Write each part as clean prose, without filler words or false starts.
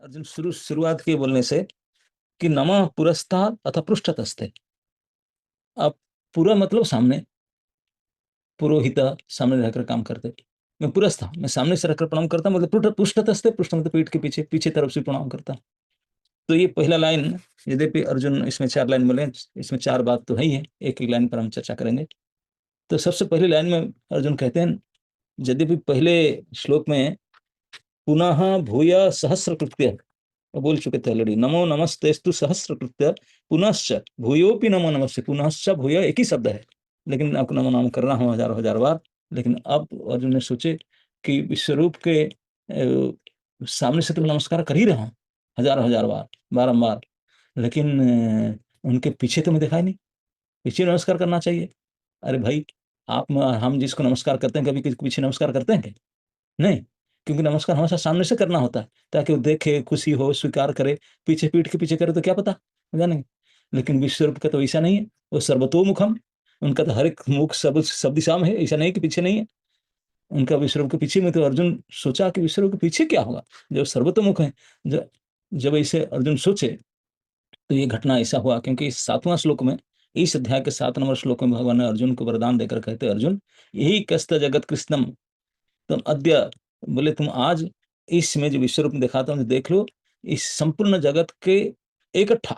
अर्जुन शुरुआत की बोलने से कि नमः पुरस्तात् अथ पृष्ठतस्ते। अब पूरा मतलब सामने, पुरोहित सामने रहकर काम करते। मैं पुरस्ता, मैं सामने से रखकर प्रणाम करता, मतलब पृष्ठतस्ते, पृष्ठ मतलब पीठ के पीछे, पीछे तरफ से प्रणाम करता। तो ये पहला लाइन, यद्यपि अर्जुन इसमें 4 लाइन बोले, इसमें 4 बात तो है ही है, एक एक लाइन पर हम चर्चा करेंगे। तो सबसे पहली लाइन में अर्जुन कहते हैं, यद्यपि पहले श्लोक में पुनः भूय सहस्रकृत्य बोल चुके थे ऑलरेडी, नमो नमस्तेस्तु सहस्रकृत्य पुनश्च भूयोपि नमो नमस्ते, पुनश्च भूय एक ही शब्द है, लेकिन आपको नमो नाम कर रहा हूँ हजारों हजार बार। लेकिन अब अर्जुन ने सोचे कि विश्वरूप के सामने से तो नमस्कार कर ही रहा हूँ हजारों हजार बार, बारंबार, लेकिन उनके पीछे तो मैं दिखाई नहीं, पीछे नमस्कार करना चाहिए। अरे भाई, आप हम जिसको नमस्कार करते हैं, कभी किसी को पीछे नमस्कार करते हैं क्या? नहीं, क्योंकि नमस्कार हमेशा सामने से करना होता है, ताकि वो देखे, खुशी हो, स्वीकार करे। पीछे, पीठ के पीछे करे तो क्या पता, जानेंगे। लेकिन विश्वरूप का तो ऐसा नहीं है, वो सर्वतोमुखम, उनका तो हर एक मुख सब दिशा में है, ऐसा नहीं कि पीछे नहीं है उनका विश्वरूप के पीछे में। तो अर्जुन सोचा कि विश्वरूप के पीछे क्या होगा जब सर्वतोमुख है। जब ऐसे अर्जुन सोचे तो ये घटना ऐसा हुआ, क्योंकि 7वां श्लोक में, इस अध्याय के 7 नंबर श्लोक में भगवान ने अर्जुन को वरदान देकर कहते, अर्जुन यही कस्त जगत कृष्णम, तुम अद्य, बोले तुम आज इसमें जो विश्व रूप में दिखाता हूँ देख लो, इस संपूर्ण जगत के इकट्ठा,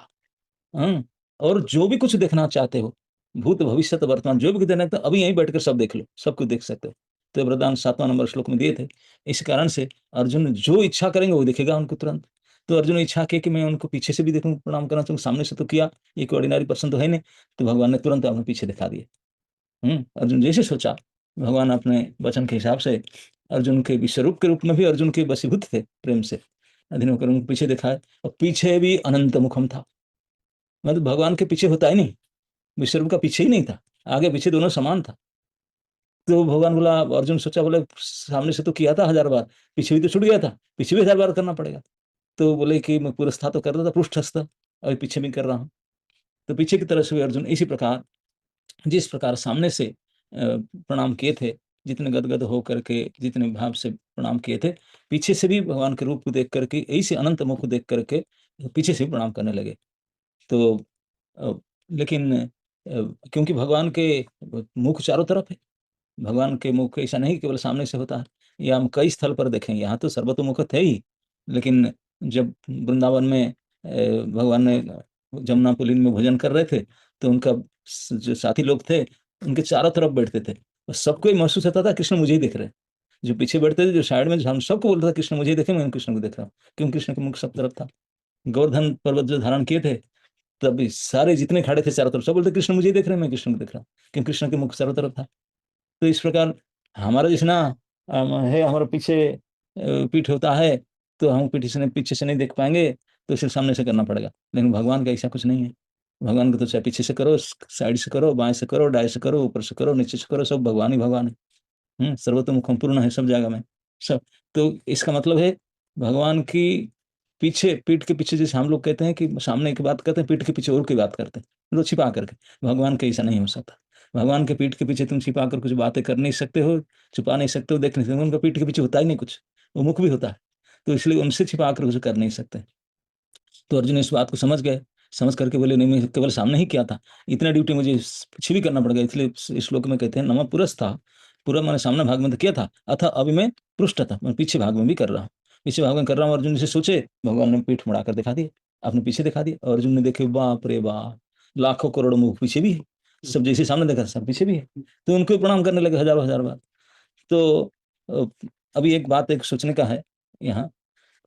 और जो भी कुछ देखना चाहते हो, भूत भविष्य वर्तमान, जो भी कुछ देखना चाहते हो, अभी यहीं बैठकर सब देख लो, सब कुछ देख सकते हो। तो वरदान 7वां नंबर श्लोक में दिए थे। इस कारण से अर्जुन जो इच्छा करेंगे वो दिखेगा उनको तुरंत। तो अर्जुन ने इच्छा की कि मैं उनको पीछे से भी देखूं, प्रणाम करना चाहूँ, सामने से तो किया, एक ऑर्डिनरी पर्सन तो है नहीं, तो भगवान ने तुरंत अपने पीछे दिखा दिए। अर्जुन जैसे सोचा, भगवान अपने वचन के हिसाब से अर्जुन के विश्वरूप के रूप में भी अर्जुन के वशीभूत थे, प्रेम से अधीन होकर उनको पीछे दिखाए, और पीछे भी अनंत मुखम था। मतलब भगवान के पीछे होता ही नहीं, विश्वरूप का पीछे ही नहीं था, आगे पीछे दोनों समान था। तो भगवान बोला, अर्जुन सोचा, बोले सामने से तो किया था हजार बार, पीछे भी तो छूट गया था, पीछे भी हजार बार करना पड़ेगा। तो बोले कि मैं पुरस्था तो कर रहा था, पृष्ठस्थ, और पीछे भी कर रहा हूँ। तो पीछे की तरफ से भी अर्जुन इसी प्रकार, जिस प्रकार सामने से प्रणाम किए थे, जितने गदगद हो करके, जितने भाव से प्रणाम किए थे, पीछे से भी भगवान के रूप को देख करके, ऐसे अनंत मुख को देख करके पीछे से भी प्रणाम करने लगे। तो लेकिन क्योंकि भगवान के मुख चारों तरफ है, भगवान के मुख ऐसा नहीं केवल सामने से होता है, या हम कई स्थल पर देखें, यहाँ तो सर्वतोमुख थे ही, लेकिन जब वृंदावन में भगवान ने जमुना पुलिन में भोजन कर रहे थे, तो उनका जो साथी लोग थे, उनके चारों तरफ बैठते थे, और सबको ही महसूस होता था कृष्ण मुझे ही देख रहे हैं। जो पीछे बैठते थे, जो साइड में, हम सबको बोलता था कृष्ण मुझे ही देखे, मैं कृष्ण को देख रहा हूँ, क्योंकि कृष्ण के मुख सब तरफ था। गोवर्धन पर्वत जो धारण किए थे, तभी सारे जितने खड़े थे चारों तरफ, सब बोलते कृष्ण मुझे ही देख रहे हैं, मैं कृष्ण को देख रहा हूँ, क्योंकि कृष्ण के मुख चारों तरफ था। तो इस प्रकार हमारा जितना है, हमारा पीछे पीठ होता है, तो हम पीछे से नहीं देख पाएंगे, तो सिर्फ सामने से करना पड़ेगा। लेकिन भगवान का ऐसा कुछ नहीं है। भगवान को तो चाहे पीछे से करो, साइड से करो, बाएं से करो, दाएं से करो, ऊपर से करो, नीचे से करो, सब भगवान ही भगवान है। सर्वतोमुखम पूर्ण है सब जगह में, सब। तो इसका मतलब है भगवान की पीछे, पीठ के पीछे, जैसे हम लोग कहते हैं कि सामने की बात करते हैं, पीठ के पीछे और की बात करते हैं, मतलब छिपा करके। भगवान का ऐसा नहीं हो सकता। भगवान के पीठ के पीछे तुम छिपा कर कुछ बातें कर नहीं सकते हो, छुपा नहीं सकते हो, देख नहीं सकते। उनका पीठ के पीछे होता ही नहीं कुछ, वो मुख भी होता है, तो इसलिए उनसे छिपा कर कुछ कर नहीं सकते। तो अर्जुन इस बात को समझ गए, समझ करके बोले, नहीं, मैं केवल सामने ही किया था, इतना ड्यूटी मुझे पीछे भी करना पड़ेगा। इसलिए इस श्लोक में कहते हैं, नमः पुरस्था, पूरा मैंने सामने भाग में तो किया था, अथा अभी मैं पृष्ठ था, मैं पीछे भाग में भी कर रहा हूँ, पीछे भाग में कर रहा हूँ। अर्जुन से सोचे, भगवान ने पीठ मुड़ाकर दिखा दिए, आपने पीछे दिखा दिया। अर्जुन ने देखे, बाप रे बाप, लाखों करोड़ों मुख पीछे भी है, सब जैसे सामने देखा सब पीछे भी है, तो उनको भी प्रणाम करने लगे हजारों हजार बार। तो अ, अभी एक बात एक सोचने का है यहाँ,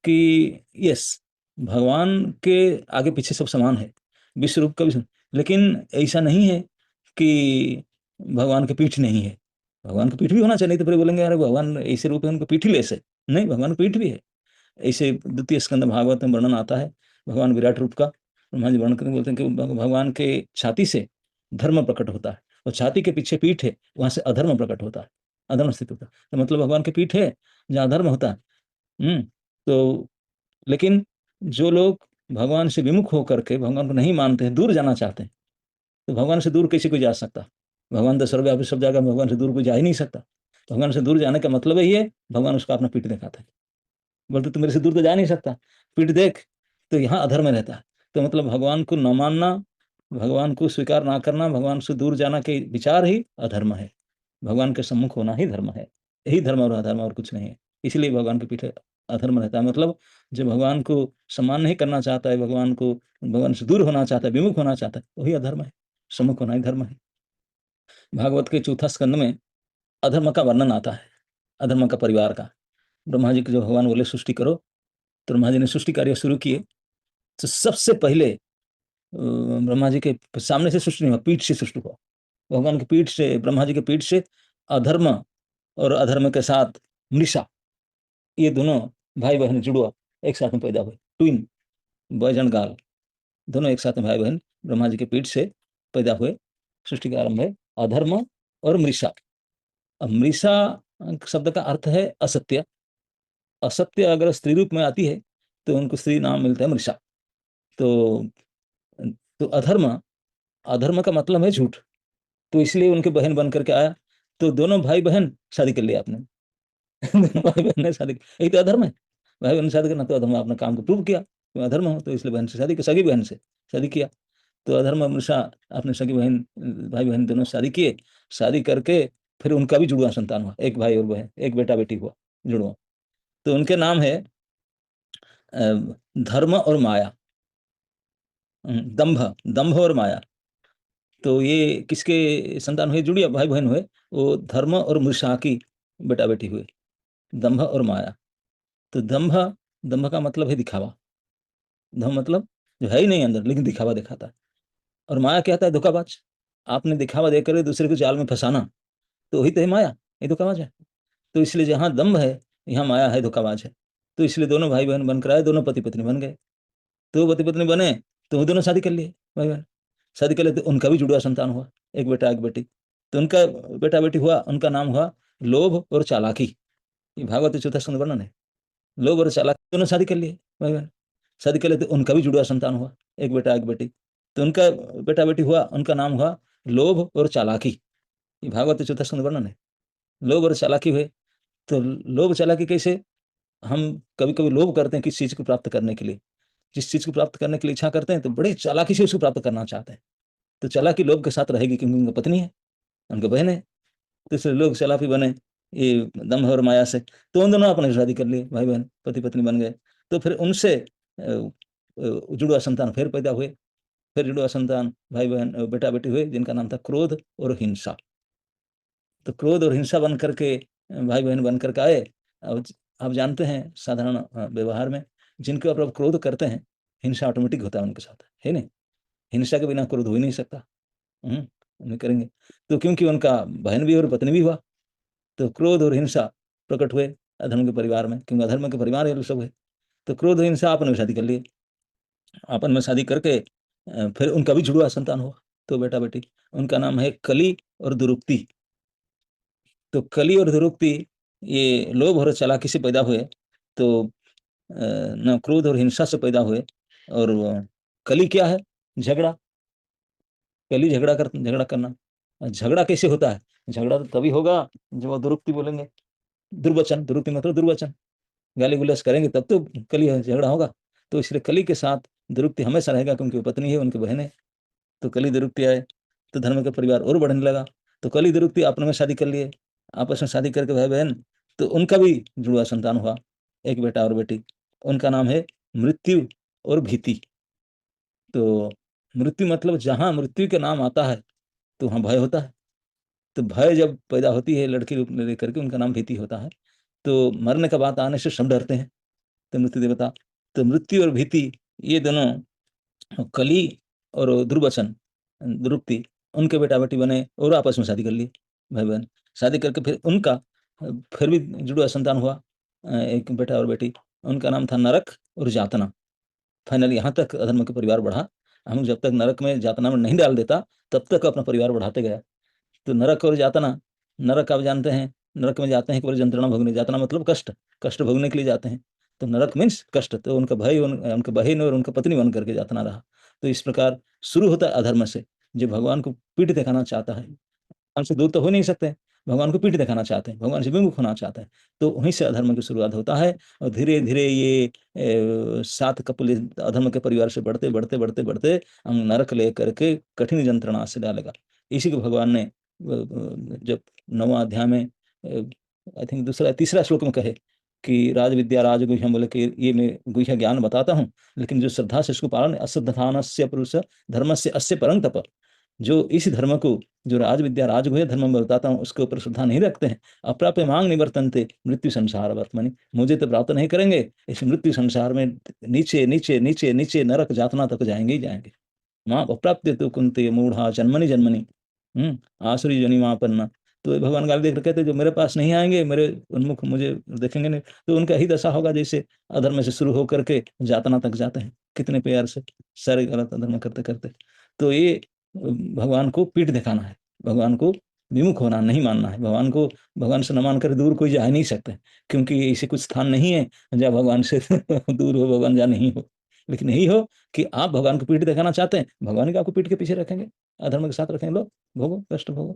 कि यस, भगवान के आगे पीछे सब समान है, विश्व रूप का भी लेकिन ऐसा नहीं है कि भगवान की पीठ नहीं है। भगवान की पीठ भी होना चाहिए, तो फिर बोलेंगे यार भगवान ऐसे रूप है, उनकी पीठ ही ऐसे नहीं, भगवान की पीठ भी है। ऐसे द्वितीय स्कंद भागवत में वर्णन आता है भगवान विराट रूप का। ब्रह्मा जी वर्णन करके बोलते हैं कि भगवान के छाती से धर्म प्रकट होता है, और छाती के पीछे पीठ है, वहां से अधर्म प्रकट होता है, अधर्म स्थित होता है। तो मतलब भगवान की पीठ है जहाँ अधर्म होता है। हम्म तो लेकिन जो लोग भगवान से विमुख होकर के भगवान को नहीं मानते हैं, दूर जाना चाहते हैं, तो भगवान से दूर कैसे कोई जा सकता? भगवान तो सर्वव्यापी सब जगह में, भगवान से दूर कोई जा ही नहीं सकता। भगवान से दूर जाने का मतलब ही है भगवान उसका अपना पीठ दिखाता है। बोलते तू मेरे से दूर तो जा नहीं सकता, पीठ देख, तो यहाँ अधर्म रहता है। तो मतलब भगवान को न मानना, भगवान को स्वीकार ना करना, भगवान से दूर जाना के विचार ही अधर्म है। भगवान के सम्मुख होना ही धर्म है। यही धर्म और अधर्म और कुछ नहीं है। इसलिए भगवान के पीछे अधर्म रहता है। मतलब जो भगवान को सम्मान नहीं करना चाहता है, भगवान को, भगवान से दूर होना चाहता है, विमुख होना चाहता है, वही अधर्म है। सम्मुख होना ही धर्म है। भागवत के चौथा स्कंद में अधर्म का वर्णन आता है, अधर्म का परिवार का। ब्रह्मा जी को जो भगवान बोले सृष्टि करो, तो ब्रह्मा जी ने सृष्टि कार्य शुरू किए। तो सबसे पहले ब्रह्मा जी के सामने से सृष्टि नहीं हुआ, पीठ से सृष्टि हुआ। भगवान की पीठ से, ब्रह्मा जी के पीठ से अधर्म और अधर्म के साथ मृषा, ये दोनों भाई बहन जुड़वा एक साथ में पैदा हुए, ट्विन, बॉयज एंड गर्ल, दोनों एक साथ में भाई बहन ब्रह्मा जी के पीठ से पैदा हुए। सृष्टि का आरंभ है अधर्म और मृषा। अब मृषा शब्द का अर्थ है असत्य। असत्य अगर स्त्री रूप में आती है तो उनको स्त्री नाम मिलता है मृषा। तो अधर्म, अधर्म का मतलब है झूठ। तो इसलिए उनके बहन बन करके आया। तो दोनों भाई बहन शादी कर लिया आपने। दोनों भाई बहन ने शादी, यही तो अधर्म है। भाई बहन ने शादी करना तो अधर्म, अपने काम को प्रूव किया, तो अधर्म हो, तो इसलिए बहन से शादी, सगी बहन से शादी किया। तो अधर्म हमेशा अपने सगी बहन, भाई बहन दोनों शादी किए। शादी करके फिर उनका भी जुड़वा संतान हुआ, एक भाई और बहन, एक बेटा बेटी हुआ जुड़वा। तो उनके नाम है धर्म और माया। दंभ, दंभ और माया। तो ये किसके संतान हुए, जुड़िया भाई बहन हुए? वो धर्म और मृषा की बेटा बेटी हुए, दंभ और माया। तो दंभ, दंभ का मतलब है दिखावा। दंभ मतलब जो है ही नहीं अंदर, लेकिन दिखावा दिखाता है। और माया क्या होता है? धोखाबाज। आपने दिखावा देकर दूसरे को जाल में फंसाना, तो वही तो है माया, ये धोखाबाज है। तो इसलिए जहाँ दंभ है, यहाँ माया है, धोखाबाज है। तो इसलिए दोनों भाई बहन बनकर आए, दोनों पति पत्नी बन गए। तो पति पत्नी बने, तो वो दोनों शादी कर लिए भाई बहन। शादी कर लिए तो उनका भी जुड़वा संतान हुआ, एक बेटा एक बेटी। तो उनका बेटा बेटी हुआ, उनका नाम हुआ लोभ और चालाकी। ये भागवत चौथा स्कंद वर्णन है। लोभ और चालाकी दोनों शादी कर लिए भाई बहन। शादी कर लिए तो उनका भी जुड़वा संतान हुआ, एक बेटा एक बेटी। तो उनका बेटा बेटी हुआ, उनका नाम हुआ लोभ और चालाकी। ये भागवत चौथा स्कंद वर्णन है। लोभ और चालाकी हुए। तो लोभ चालाकी कैसे? हम कभी कभी लोभ करते हैं किस चीज को प्राप्त करने के लिए। जिस चीज को प्राप्त करने के लिए इच्छा करते हैं, तो बड़ी चालाकी से उसको प्राप्त करना चाहते हैं। तो चालाकी लोभ के साथ रहेगी, क्योंकि उनकी पत्नी है, उनकी बहन है। तो इसलिए लोग चालाकी बने, ये दंभ और माया से। तो उन दोनों अपने शादी कर लिए, भाई बहन पति पत्नी बन गए। तो फिर उनसे जुड़वा संतान फिर पैदा हुए। फिर जुड़वा संतान भाई बहन बेटा बेटी हुए, जिनका नाम था क्रोध और हिंसा। तो क्रोध और हिंसा बन करके भाई बहन बन करके आए। अब आप जानते हैं साधारण व्यवहार में जिनके ऊपर आप क्रोध करते हैं, हिंसा ऑटोमेटिक होता है उनके साथ, है नहीं? हिंसा के बिना क्रोध हो ही नहीं सकता। उन्हें करेंगे। तो क्योंकि उनका बहन भी और पत्नी भी हुआ, तो क्रोध और हिंसा प्रकट हुए अधर्म के परिवार में, क्योंकि अधर्म के परिवार ये लोग सब है। तो क्रोध और हिंसा आपन में शादी कर लिए। आपन में शादी करके फिर उनका भी जुड़वा संतान हुआ, तो बेटा बेटी। उनका नाम है कली और दुरुक्ति। तो कली और दुरुक्ति ये लोभ और चालाकी से पैदा हुए। तो न क्रोध और हिंसा से पैदा हुए। और कली क्या है? झगड़ा। कली झगड़ा करना। झगड़ा कैसे होता है? झगड़ा तो तभी होगा जब वो दुरुक्ति बोलेंगे। दुर्वचन, दुरुक्ति मतलब दुर्वचन, गाली गुलस करेंगे तब तो कली झगड़ा होगा। तो इसलिए कली के साथ दुरुक्ति हमेशा रहेगा, क्योंकि वो पत्नी है, उनकी बहन है। तो कली दुरुक्ति आए तो धर्म का परिवार और बढ़ने लगा। तो कली दुरुक्ति आपने में शादी कर लिए, आपस में शादी करके भाई बहन, तो उनका भी जुड़वा संतान हुआ, एक बेटा और बेटी। उनका नाम है मृत्यु और भीति। तो मृत्यु मतलब जहां मृत्यु के नाम आता है तो वहां भय होता है। तो भय जब पैदा होती है लड़की रूप में लेकर के, उनका नाम भीति होता है। तो मरने का बात आने से सब डरते हैं, तो मृत्यु देवता। तो मृत्यु और भीति ये दोनों कली और दुर्वचन, दुरुक्ति, उनके बेटा बेटी बने और आपस में शादी कर ली भाई बहन। शादी करके फिर उनका फिर भी जुड़वा संतान हुआ, एक बेटा और बेटी। उनका नाम था नरक और जातना। फाइनली यहाँ तक अधर्म का परिवार बढ़ा। हम जब तक नरक में जातना में नहीं डाल देता, तब तक अपना परिवार बढ़ाते गया। तो नरक और यातना, नरक आप जानते हैं, नरक में जाते हैं केवल यंत्रणा भोगने, यातना मतलब कष्ट, कष्ट भोगने के लिए जाते हैं। तो नरक मीन्स कष्ट। तो उनका भाई, उनके बहन और उनका पत्नी बन करके यातना रहा। तो इस प्रकार शुरू होता है अधर्म से, जो भगवान को पीठ दिखाना चाहता है। हमसे दूर तो हो नहीं सकते, भगवान को पीठ दिखाना चाहते हैं, भगवान से विमुख होना चाहते हैं। तो वहीं से अधर्म की शुरुआत होता है और धीरे धीरे ये सात कपल अधर्म के परिवार से बढ़ते बढ़ते बढ़ते बढ़ते हम नरक लेकर के कठिन यंत्रणा से डालेगा। इसी को भगवान ने जब 9वां अध्याय में आई थिंक दूसरा तीसरा श्लोक में कहे कि राज विद्या राजगुह्यम, बोले कि ये मैं गुह्य ज्ञान बताता हूँ, लेकिन जो श्रद्धा से इसको पालन, अश्रद्धानस्य पुरुष धर्म से अस्य परं तप, जो इस धर्म को, जो राज विद्या राजगुह्य धर्म में बताता हूँ उसके ऊपर श्रद्धा नहीं रखते हैं, अप्राप्य मांग निवर्तनते मृत्यु संसार वर्तमनि, मुझे तो प्राप्त नहीं करेंगे, इस मृत्यु संसार में नीचे नीचे नीचे नीचे नरक यातना तक जाएंगे ही जाएंगे। माँ अप्राप्य तो कुंते मूढ़ा जन्मनि जन्मनि आसुरी जनिमापन्ना। तो भगवान गाली देख कहते जो मेरे पास नहीं आएंगे, मेरे उन्मुख मुझे देखेंगे नहीं, तो उनका ही दशा होगा जैसे अधर्म से शुरू होकर के यातना तक जाते हैं, कितने प्यार से सारे गलत अधर्म करते करते। तो ये भगवान को पीठ दिखाना है, भगवान को विमुख होना, नहीं मानना है भगवान को। भगवान से न मानकर दूर कोई जा नहीं सकते, क्योंकि ऐसे कुछ स्थान नहीं है जहाँ भगवान से दूर हो, भगवान जहाँ नहीं हो। लेकिन यही हो कि आप भगवान को पीठ दिखाना चाहते हैं, भगवान ही आपको पीठ के पीछे रखेंगे, अधर्म के साथ रखेंगे, लो भोगो, कष्ट भोगो।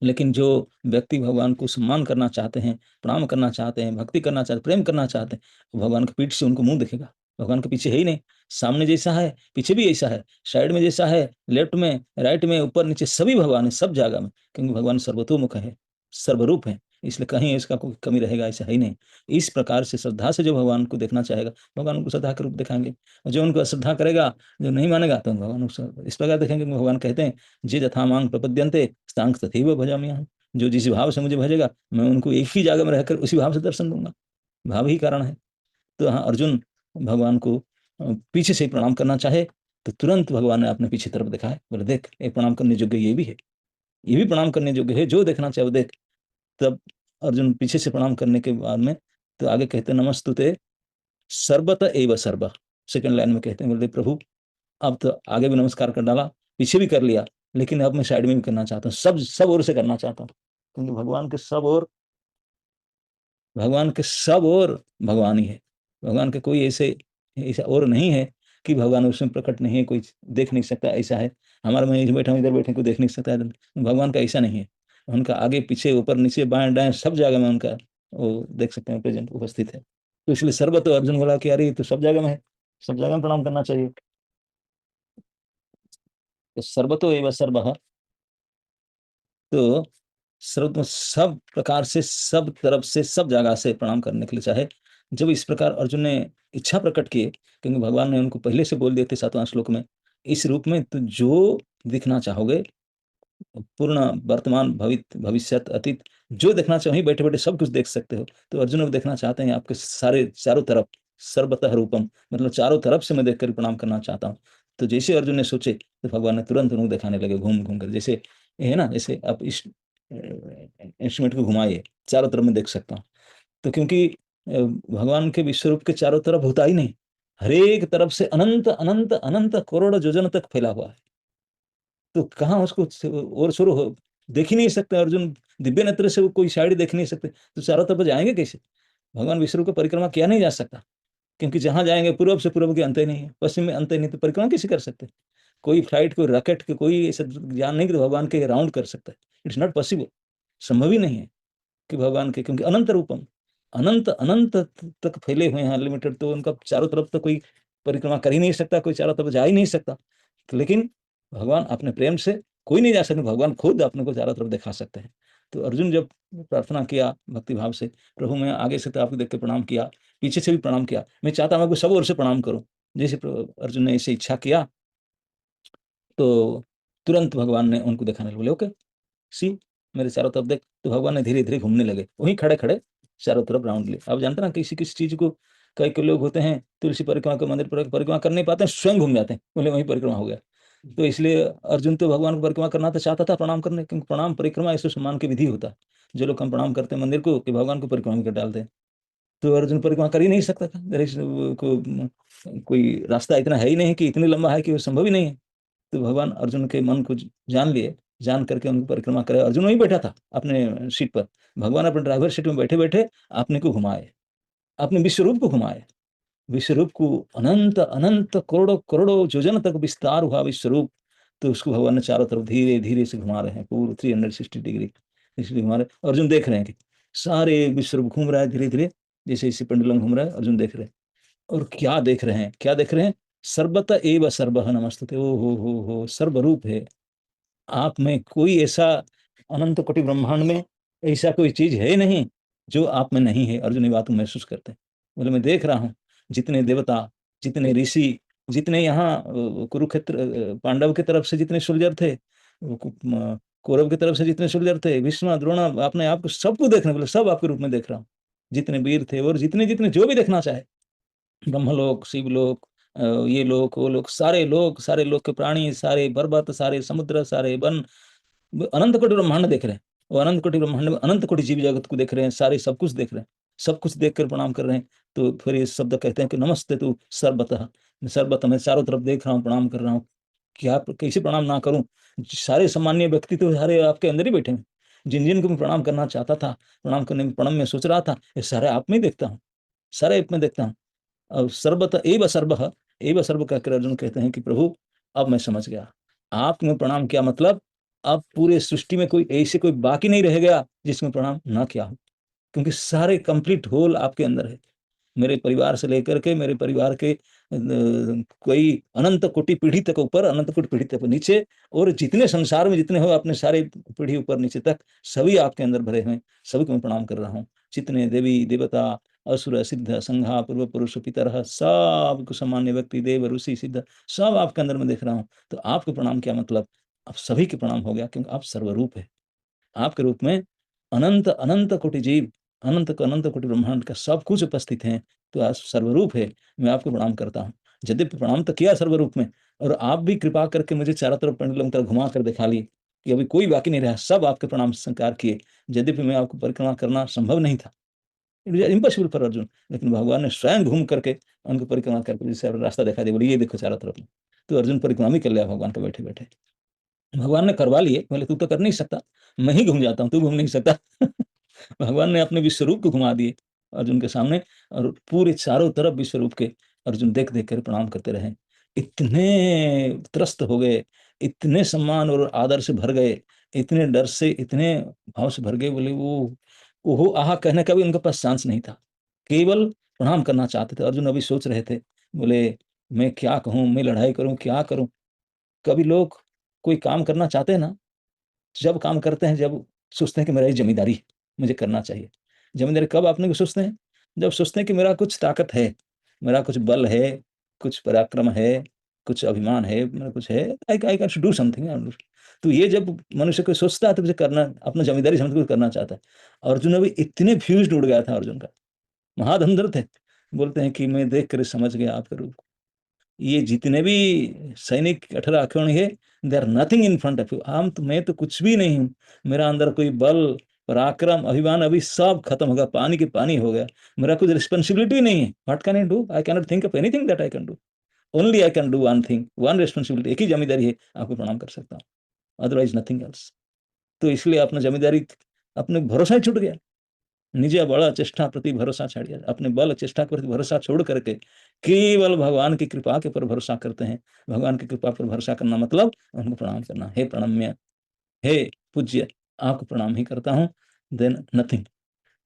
लेकिन जो व्यक्ति भगवान को सम्मान करना चाहते हैं, प्रणाम करना चाहते हैं, भक्ति करना चाहते हैं, प्रेम करना चाहते हैं, भगवान की पीठ से उनको मुंह दिखेगा। भगवान के पीछे है ही नहीं, सामने जैसा है पीछे भी ऐसा है, साइड में जैसा है, लेफ्ट में राइट में ऊपर नीचे सभी भगवान है, सब जगह में, क्योंकि भगवान सर्वतोमुख है, सर्वरूप है, इसलिए कहीं इसका कोई कमी रहेगा ऐसा है ही नहीं। इस प्रकार से श्रद्धा से जो भगवान को देखना चाहेगा, भगवान उनको श्रद्धा के रूप दिखाएंगे, और जो उनको श्रद्धा करेगा, जो नहीं मानेगा, तो भगवान उसको इस प्रकार देखेंगे। भगवान कहते हैं जे यथा मांग प्रपद्यन्ते तांग तथैव भजाम्यहम्, जो जिस भाव से मुझे भजेगा मैं उनको एक ही जगह में रहकर उसी भाव से दर्शन दूंगा, भाव ही कारण है। तो हाँ, अर्जुन भगवान को पीछे से प्रणाम करना चाहे तो तुरंत भगवान ने अपने पीछे तरफ दिखाए, बोले देख एक प्रणाम करने योग्य ये भी है, ये भी प्रणाम करने योग्य है, जो देखना चाहे वो देख। तब अर्जुन पीछे से प्रणाम करने के बाद में तो आगे कहते नमस्तुते सर्वत एव सर्व, सेकंड लाइन में कहते हैं बोले प्रभु अब तो आगे भी नमस्कार कर डाला, पीछे भी कर लिया, लेकिन अब मैं साइड में भी करना चाहता हूँ, सब सब ओर से करना चाहता हूँ, क्योंकि भगवान के सब और भगवान ही है। भगवान के कोई ऐसे ऐसा और नहीं है कि भगवान उसमें प्रकट नहीं है, कोई देख नहीं सकता ऐसा है। हमारा मैं इधर बैठा हूँ, इधर बैठे कोई देख नहीं सकता है, भगवान का ऐसा नहीं है। उनका आगे पीछे ऊपर नीचे बाएं दाएं सब जगह में उनका वो देख सकते हैं, प्रेजेंट उपस्थित है। तो इसलिए सर्वतो अर्जुन बोला कि अरे ये तो सब जगह में है, सब जगह में प्रणाम करना चाहिए। तो सर्वतो एव सर्वः, तो सर्व सब प्रकार से सब तरफ से सब जगह से प्रणाम करने के लिए चाहे। जब इस प्रकार अर्जुन ने इच्छा प्रकट की, क्योंकि भगवान ने उनको पहले से बोल दिए थे 7वां श्लोक में, इस रूप में तो जो दिखना चाहोगे, पूर्ण वर्तमान भविष्यत अतीत, जो देखना चाहो वहीं बैठे बैठे सब कुछ देख सकते हो। तो अर्जुन अब देखना चाहते हैं आपके सारे चारों तरफ, सर्वतः रूपम, मतलब चारों तरफ से मैं देखकर प्रणाम करना चाहता हूँ। तो जैसे अर्जुन ने सोचे तो भगवान ने तुरंत उनको दिखाने लगे घूम घूम कर, जैसे ये है ना, जैसे आप इस इंस्ट्रूमेंट को घुमाइए चारों तरफ में देख सकता हूँ। तो क्योंकि भगवान के विश्वरूप के चारों तरफ होता ही नहीं, हर एक तरफ से अनंत अनंत अनंत करोड़ योजन तक फैला हुआ है। तो कहाँ उसको और शुरू हो, देख ही नहीं सकते अर्जुन, दिव्य नेत्र से वो कोई साइड देख नहीं सकते, तो चारों तरफ जाएंगे कैसे? भगवान विश्व को परिक्रमा किया नहीं जा सकता, क्योंकि जहां जाएंगे पूर्व से पूर्व के अंत ही नहीं है, पश्चिम में अंत ही नहीं, तो परिक्रमा कैसे कर सकते? कोई फ्लाइट कोई रॉकेट के कोई ऐसा ज्ञान नहीं कि भगवान के राउंड कर सकता है, इट्स नॉट पॉसिबल, संभव ही नहीं है कि भगवान के, क्योंकि अनंत रूपम, अनंत अनंत तक फैले हुए हैं अनलिमिटेड, तो उनका चारों तरफ तो कोई परिक्रमा कर ही नहीं सकता, कोई चारों तरफ जा ही नहीं सकता। तो लेकिन भगवान अपने प्रेम से कोई नहीं जा सकता, भगवान खुद अपने को चारों तरफ दिखा सकते हैं। तो अर्जुन जब प्रार्थना किया भक्ति भाव से, प्रभु मैं आगे से तो आपको देख के प्रणाम किया, पीछे से भी प्रणाम किया, मैं चाहता हूँ आपको सब ओर से प्रणाम करूं, जैसे अर्जुन ने ऐसे इच्छा किया, तो तुरंत भगवान ने उनको दिखाने लगे, बोले ओके सी मेरे चारों तरफ देख। तो भगवान ने धीरे धीरे घूमने लगे, वहीं खड़े खड़े चारों तरफ राउंड लिए। आप जानते ना किसी किसी चीज को, कई कई लोग होते हैं तुलसी परिक्रमा को मंदिर परिक्रमा कर नहीं पाते हैं, स्वयं घूम जाते हैं, बोले वहीं परिक्रमा हो गया। तो इसलिए अर्जुन तो भगवान को परिक्रमा करना तो चाहता था, प्रणाम करने, क्योंकि प्रणाम परिक्रमा ऐसे सम्मान की विधि होता है। जो लोग हम प्रणाम करते हैं मंदिर को, कि भगवान को परिक्रमा में कर डालते हैं, तो अर्जुन परिक्रमा कर ही नहीं सकता था, को कोई रास्ता इतना है ही नहीं कि इतनी लंबा है कि वो संभव ही नहीं है। तो भगवान अर्जुन के मन को जान लिए, जान करके उनको परिक्रमा करे। अर्जुन वहीं बैठा था अपने सीट पर, भगवान अपने ड्राइवर सीट में बैठे बैठे अपने को घुमाए, अपने विश्वरूप को घुमाए, विश्वरूप को अनंत अनंत करोड़ों करोड़ों योजन तक विस्तार हुआ विश्वरूप। तो उसको भगवान ने चारों तरफ धीरे धीरे से घुमा रहे हैं, पूरे 360 डिग्री। इसलिए हमारे अर्जुन देख रहे हैं कि सारे विश्व घूम रहा है धीरे धीरे, जैसे इसी पेंडुलम घूम रहा है, अर्जुन देख रहे हैं। और क्या देख रहे हैं, क्या देख रहे हैं? सर्वत एव सर्वः नमस्तुते। ओ हो, सर्वरूप है आप में। कोई ऐसा अनंत कोटि ब्रह्मांड में ऐसा कोई चीज है नहीं जो आप में नहीं है। अर्जुन ये बात को महसूस करते हैं। बोले मैं देख रहा हूँ जितने देवता, जितने ऋषि, जितने यहाँ कुरुक्षेत्र पांडव की तरफ से जितने सोल्जर थे, कौरव की तरफ से जितने सोल्जर थे, भीष्म द्रोण, अपने आप को सबको देखने, बोले सब आपके रूप में देख रहा हूँ। जितने वीर थे और जितने जितने जो भी देखना चाहे, ब्रह्मलोक, शिवलोक, ये लोक, वो लोक, सारे लोक के प्राणी, सारे पर्वत, सारे समुद्र, सारे वन, अनंत कोटि ब्रह्मांड देख रहे हैं। वो अनंत कोटि ब्रह्मांड में अनंत कोटि जीव जगत को देख रहे हैं, सारे सब कुछ देख रहे हैं, सब कुछ देख कर प्रणाम कर रहे हैं। तो फिर ये शब्द कहते हैं कि नमस्ते तू सर्वतः, सर्वतः मैं चारों तरफ देख रहा हूँ, प्रणाम कर रहा हूँ। क्या कैसे प्रणाम ना करूं? सारे सामान्य व्यक्ति तो सारे आपके अंदर ही बैठे हैं। जिन जिन को मैं प्रणाम करना चाहता था, प्रणाम करने में प्रणम में सोच रहा था, ये सारे आप में ही देखता हूँ, सारे आप में देखता हूँ। अब सर्वत एव सर्वः, एव सर्व कहकर अर्जुन कहते हैं कि प्रभु अब मैं समझ गया, आपने प्रणाम किया मतलब अब पूरे सृष्टि में कोई ऐसे कोई बाकी नहीं रह गया जिसमें प्रणाम ना किया हो, क्योंकि सारे कंप्लीट होल आपके अंदर है। मेरे परिवार से लेकर के मेरे परिवार के कोई अनंत कोटि पीढ़ी तक ऊपर, अनंत कोटि पीढ़ी तक नीचे, और जितने संसार में जितने हो अपने सारे पीढ़ी ऊपर नीचे तक सभी आपके अंदर भरे हुए, सभी को मैं प्रणाम कर रहा हूँ। जितने देवी देवता, असुर सिद्ध संघा पूर्व पुरुष पितर, सब सामान्य व्यक्ति, देव ऋषि सिद्ध, सब आपके अंदर में देख रहा हूँ। तो आपको प्रणाम क्या मतलब, आप सभी के प्रणाम हो गया, क्योंकि आप सर्वरूप है। आपके रूप में अनंत अनंत कोटि जीव, अनंत कोटि ब्रह्मांड का सब कुछ उपस्थित है। तो आज सर्वरूप है, मैं आपको प्रणाम करता हूँ। यद्यपि प्रणाम तो किया सर्वरूप में, और आप भी कृपा करके मुझे चारों तरफ पेंडुलम तरफ घुमा कर दिखा लिए कि अभी कोई बाकी नहीं रहा, सब आपके प्रणाम स्वीकार किए। यद्यपि मैं आपको परिक्रमा करना संभव नहीं था, it is impossible for Arjun, लेकिन भगवान ने स्वयं घूम करके उनको परिक्रमा करके जैसे रास्ता दिखा दिया, बोले ये देखो चारों तरफ। तो अर्जुन परिक्रमा ही कर लिया भगवान को बैठे बैठे। भगवान ने करवा लिए, बोले तू तो कर नहीं सकता, मैं ही घूम जाता हूँ, तू घूम नहीं सकता। भगवान ने अपने विश्वरूप को घुमा दिए अर्जुन के सामने, और पूरे चारों तरफ विश्वरूप के अर्जुन देख देख कर प्रणाम करते रहे। इतने त्रस्त हो गए, इतने सम्मान और आदर से भर गए, इतने डर से, इतने भाव से भर गए, बोले वो ओहो आहा कहने का भी उनके पास चांस नहीं था। केवल प्रणाम करना चाहते थे। अर्जुन अभी सोच रहे थे, बोले मैं क्या कहूँ, मैं लड़ाई करूँ, क्या करूँ? कभी लोग कोई काम करना चाहते हैं ना, जब काम करते हैं, जब सोचते हैं कि मेरा ये ज़िम्मेदारी है, मुझे करना चाहिए। ज़िम्मेदारी कब अपने को सोचते हैं? जब सोचते हैं कि मेरा कुछ ताकत है, मेरा कुछ बल है, कुछ पराक्रम है, कुछ अभिमान है, मेरा कुछ है, आई कैन डू समथिंग। तो ये जब मनुष्य को सोचता है तो मुझे करना, अपना ज़िम्मेदारी समझ के करना चाहता है। अर्जुन अभी इतने फ्यूज़्ड उड़ गया था अर्जुन का, महाधुंधर थे। बोलते हैं कि मैं देख कर समझ गया आपके रूप को। ये जितने भी सैनिक 18 अक्षौहिणी है, they are nothing in front of you. हम तो, मैं तो कुछ भी नहीं हूँ। मेरा अंदर कोई बल, पराक्रम, अभिमान अभी सब खत्म होगा, पानी के पानी हो गया। मेरा कुछ रिस्पॉन्सिबिलिटी नहीं है। What can I do? I can not think of anything that I can do. Only I can do one thing, one responsibility, एक ही जिम्मेदारी है, आपको प्रणाम कर सकता हूँ, अदरवाइज नथिंग एल्स। तो इसलिए अपना जिम्मेदारी, अपने भरोसा ही छूट गया। निज बल चेष्टा प्रति भरोसा छाड़िया, अपने बल चेष्टा के प्रति भरोसा छोड़ करके केवल भगवान की कृपा के पर भरोसा करते हैं। भगवान की कृपा पर भरोसा करना मतलब उनको प्रणाम करना। हे प्रणम्य, हे पूज्य, आपको प्रणाम ही करता हूँ। Then nothing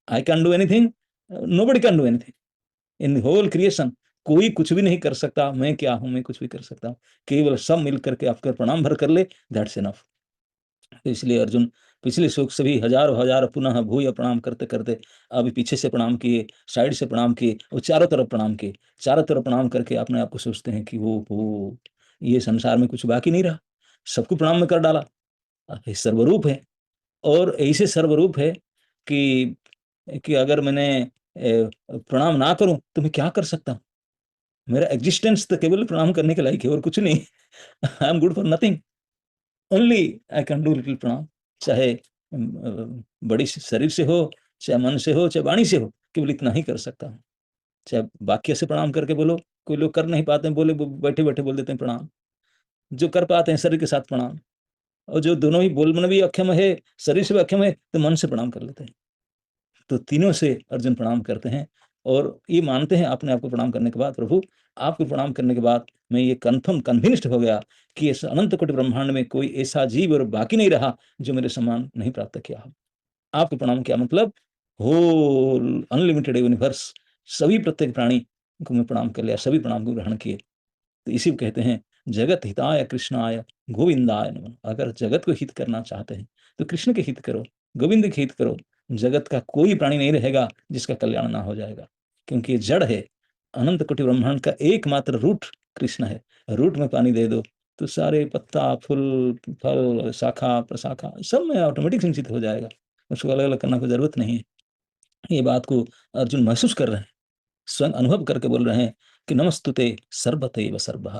I can do anything, nobody can do anything in whole creation. कोई कुछ भी नहीं कर सकता। मैं क्या हूं? मैं कुछ भी कर सकता हूँ, केवल सब मिल करके आपका प्रणाम भर कर ले, दैट्स इनफ। तो इसलिए अर्जुन पिछले श्लोक से भी हजारों हजार पुनः भूय प्रणाम करते करते अभी पीछे से प्रणाम किए, साइड से प्रणाम किए, और चारों तरफ प्रणाम किए। चारों तरफ प्रणाम करके अपने आप को सोचते हैं कि वो हो, ये संसार में कुछ बाकी नहीं रहा, सबको प्रणाम में कर डाला। ये सर्वरूप है, और ऐसे सर्वरूप है कि अगर मैंने प्रणाम ना करूं तो मैं क्या कर सकता हूँ? मेरा एग्जिस्टेंस तो केवल प्रणाम करने के लायक है और कुछ नहीं। I am good for nothing, only I can do little प्रणाम। चाहे बड़ी शरीर से हो, चाहे मन से हो, चाहे वाणी से हो, केवल इतना ही कर सकता हूँ। चाहे वाक्य से प्रणाम करके बोलो, कोई लोग कर नहीं पाते हैं, बोले बैठे बैठे बोल देते हैं प्रणाम। जो कर पाते हैं शरीर के साथ प्रणाम, और जो दोनों ही बोलने में भी अक्षम है, शरीर से भी अक्षम है, तो मन से प्रणाम कर लेते हैं। तो तीनों से अर्जुन प्रणाम करते हैं, और ये मानते हैं अपने आप को प्रणाम करने के बाद, प्रभु आपको प्रणाम करने के बाद मैं ये कन्फर्म कन्विंस्ड हो गया कि इस अनंत कोटि ब्रह्मांड में कोई ऐसा जीव और बाकी नहीं रहा जो मेरे समान नहीं प्राप्त किया हो। आपको प्रणाम किया मतलब होल अनलिमिटेड यूनिवर्स, सभी प्रत्येक प्राणी को मैं प्रणाम कर लिया, सभी प्रणाम को ग्रहण किए। तो इसी को कहते हैं जगत हिताय कृष्णाय गोविंदाय नमः। अगर जगत को हित करना चाहते हैं तो कृष्ण के हित करो, गोविंद के हित करो। जगत का कोई प्राणी नहीं रहेगा जिसका कल्याण ना हो जाएगा, क्योंकि ये जड़ है। अनंत कोटि ब्रह्मांड का एकमात्र रूट कृष्ण है। रूट में पानी दे दो तो सारे पत्ता, फूल, फल, शाखा, प्रशाखा सब में ऑटोमेटिक सिंचित हो जाएगा। उसको अलग अलग करना कोई जरूरत नहीं है। ये बात को अर्जुन महसूस कर रहे हैं, स्वयं अनुभव करके बोल रहे हैं कि नमस्तुते सर्वतैव सर्वः,